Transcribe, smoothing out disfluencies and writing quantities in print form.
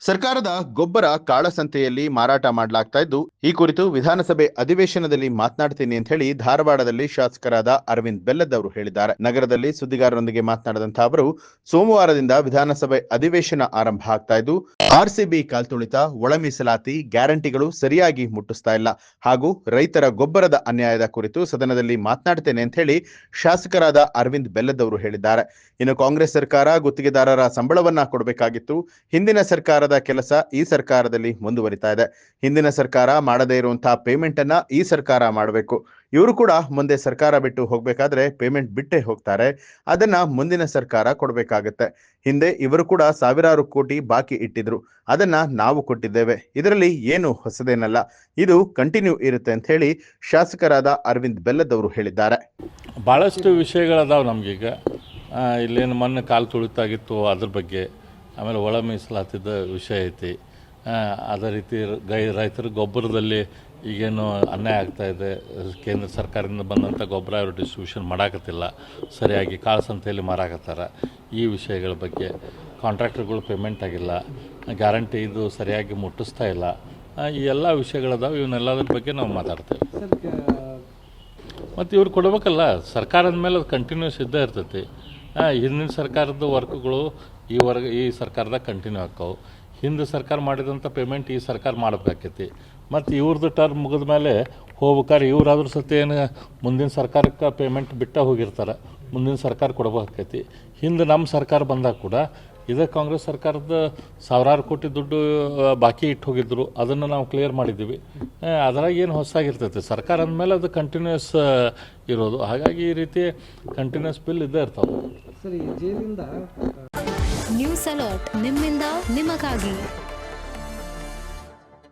ಸರ್ಕಾರದ ಗೊಬ್ಬರ ಕಾಳಸಂತೆಯಲ್ಲಿ ಮಾರಾಟ ಮಾಡಲಾಗ್ತಾ ಇದ್ದು, ಈ ಕುರಿತು ವಿಧಾನಸಭೆ ಅಧಿವೇಶನದಲ್ಲಿ ಮಾತನಾಡ್ತೀನಿ ಅಂತ ಹೇಳಿ ಧಾರವಾಡದಲ್ಲಿ ಶಾಸಕರಾದ ಅರವಿಂದ್ ಬೆಲ್ಲದ್ ಅವರು ಹೇಳಿದ್ದಾರೆ. ನಗರದಲ್ಲಿ ಸುದ್ದಿಗಾರರೊಂದಿಗೆ ಮಾತನಾಡಿದಂತಹ ಅವರು, ಸೋಮವಾರದಿಂದ ವಿಧಾನಸಭೆ ಅಧಿವೇಶನ ಆರಂಭ ಆಗ್ತಾ ಇದ್ದು, ಆರ್ಸಿಬಿ ಕಾಲ್ತುಳಿತ, ಒಳ ಮೀಸಲಾತಿ, ಗ್ಯಾರಂಟಿಗಳು ಸರಿಯಾಗಿ ಮುಟ್ಟಿಸ್ತಾ ಇಲ್ಲ ಹಾಗೂ ರೈತರ ಗೊಬ್ಬರದ ಅನ್ಯಾಯದ ಕುರಿತು ಸದನದಲ್ಲಿ ಮಾತನಾಡ್ತೇನೆ ಅಂತ ಹೇಳಿ ಶಾಸಕರಾದ ಅರವಿಂದ್ ಬೆಲ್ಲದ್ ಅವರು ಹೇಳಿದ್ದಾರೆ. ಇನ್ನು ಕಾಂಗ್ರೆಸ್ ಸರ್ಕಾರ ಗುತ್ತಿಗೆದಾರರ ಸಂಬಳವನ್ನ ಕೊಡಬೇಕಾಗಿತ್ತು. ಹಿಂದಿನ ಸರ್ಕಾರದ ಕೆಲಸ ಈ ಸರ್ಕಾರದಲ್ಲಿ ಮುಂದುವರಿತಾ ಇದೆ. ಹಿಂದಿನ ಸರ್ಕಾರ ಮಾಡದೇ ಇರುವಂತಹ ಪೇಮೆಂಟ್ ಅನ್ನ ಈ ಸರ್ಕಾರ ಮಾಡಬೇಕು. ಇವರು ಕೂಡ ಮುಂದೆ ಸರ್ಕಾರ ಬಿಟ್ಟು ಹೋಗ್ಬೇಕಾದ್ರೆ ಪೇಮೆಂಟ್ ಬಿಟ್ಟೇ ಹೋಗ್ತಾರೆ. ಅದನ್ನ ಮುಂದಿನ ಸರ್ಕಾರ ಕೊಡಬೇಕಾಗತ್ತೆ. ಹಿಂದೆ ಇವರು ಕೂಡ ಸಾವಿರಾರು ಕೋಟಿ ಬಾಕಿ ಇಟ್ಟಿದ್ರು. ಅದನ್ನ ನಾವು ಕೊಟ್ಟಿದ್ದೇವೆ. ಇದರಲ್ಲಿ ಏನು ಹೊಸದೇನಲ್ಲ, ಇದು ಕಂಟಿನ್ಯೂ ಇರುತ್ತೆ ಅಂತ ಹೇಳಿ ಶಾಸಕರಾದ ಅರವಿಂದ್ ಬೆಲ್ಲದ್ ಅವರು ಹೇಳಿದ್ದಾರೆ. ಭಾಳಷ್ಟು ವಿಷಯಗಳದಾವೆ ನಮಗೀಗ. ಇಲ್ಲೇನು ಮೊನ್ನೆ ಕಾಲು ತುಳಿತಾಗಿತ್ತು ಅದ್ರ ಬಗ್ಗೆ, ಆಮೇಲೆ ಒಳ ಮೀಸಲಾತಿದ್ದ ವಿಷಯ ಐತಿ. ಅದೇ ರೀತಿ ರೈತರ ಗೊಬ್ಬರದಲ್ಲಿ ಈಗೇನು ಅನ್ಯಾಯ ಆಗ್ತಾಯಿದೆ. ಕೇಂದ್ರ ಸರ್ಕಾರದಿಂದ ಬಂದಂಥ ಗೊಬ್ಬರ ಅವರು ಡಿಸ್ಟ್ರಿಬ್ಯೂಷನ್ ಮಾಡೋಕತ್ತಿಲ್ಲ, ಸರಿಯಾಗಿ ಕಾಳಸಂತೆಯಲ್ಲಿ ಮಾರಾಕತ್ತಾರ. ಈ ವಿಷಯಗಳ ಬಗ್ಗೆ ಕಾಂಟ್ರಾಕ್ಟರ್ಗಳು ಪೇಮೆಂಟ್ ಆಗಿಲ್ಲ, ಗ್ಯಾರಂಟಿ ಇದು ಸರಿಯಾಗಿ ಮುಟ್ಟಿಸ್ತಾ ಇಲ್ಲ. ಈ ಎಲ್ಲ ವಿಷಯಗಳದಾವೆ. ಇವನ್ನೆಲ್ಲದ್ರ ಬಗ್ಗೆ ನಾವು ಮಾತಾಡ್ತೇವೆ. ಮತ್ತು ಇವ್ರು ಕೊಡಬೇಕಲ್ಲ, ಸರ್ಕಾರದ ಮೇಲೆ ಅದು ಕಂಟಿನ್ಯೂಸ್ ಇದ್ದೇ ಇರ್ತೈತಿ. ಹಿಂದಿನ ಸರ್ಕಾರದ ವರ್ಕ್ಗಳು ಈ ಸರ್ಕಾರದಾಗ ಕಂಟಿನ್ಯೂ ಆಕ್ಕವು. ಹಿಂದೆ ಸರ್ಕಾರ ಮಾಡಿದಂಥ ಪೇಮೆಂಟ್ ಈ ಸರ್ಕಾರ ಮಾಡಬೇಕಾಕೈತಿ. ಮತ್ತು ಇವ್ರದ್ದು ಟರ್ಮ್ ಮುಗಿದ ಮೇಲೆ ಹೋಗ್ಬೇಕಾದ್ರೆ ಇವ್ರಾದ್ರೂ ಸತಿ ಏನು ಮುಂದಿನ ಸರ್ಕಾರಕ್ಕೆ ಪೇಮೆಂಟ್ ಬಿಟ್ಟ ಹೋಗಿರ್ತಾರೆ, ಮುಂದಿನ ಸರ್ಕಾರ ಕೊಡಬೇಕಾಕೈತಿ. ಹಿಂದೆ ನಮ್ಮ ಸರ್ಕಾರ ಬಂದಾಗ ಕೂಡ ಇದೇ ಕಾಂಗ್ರೆಸ್ ಸರ್ಕಾರದ ಸಾವಿರಾರು ಕೋಟಿ ದುಡ್ಡು ಬಾಕಿ ಇಟ್ಟು ಹೋಗಿದ್ರು. ಅದನ್ನು ನಾವು ಕ್ಲಿಯರ್ ಮಾಡಿದ್ದೀವಿ. ಅದ್ರಾಗ ಏನು ಹೊಸಾಗಿರ್ತೈತಿ, ಸರ್ಕಾರ ಅಂದಮೇಲೆ ಅದು ಕಂಟಿನ್ಯೂಸ್ ಇರೋದು. ಹಾಗಾಗಿ ಈ ರೀತಿ ಕಂಟಿನ್ಯೂಸ್ ಬಿಲ್ ಇದ್ದೇ ಇರ್ತಾವೆ. ನ್ಯೂಸ್ ಅಲರ್ಟ್ ನಿಮ್ಮಿಂದ ನಿಮಗಾಗಿ.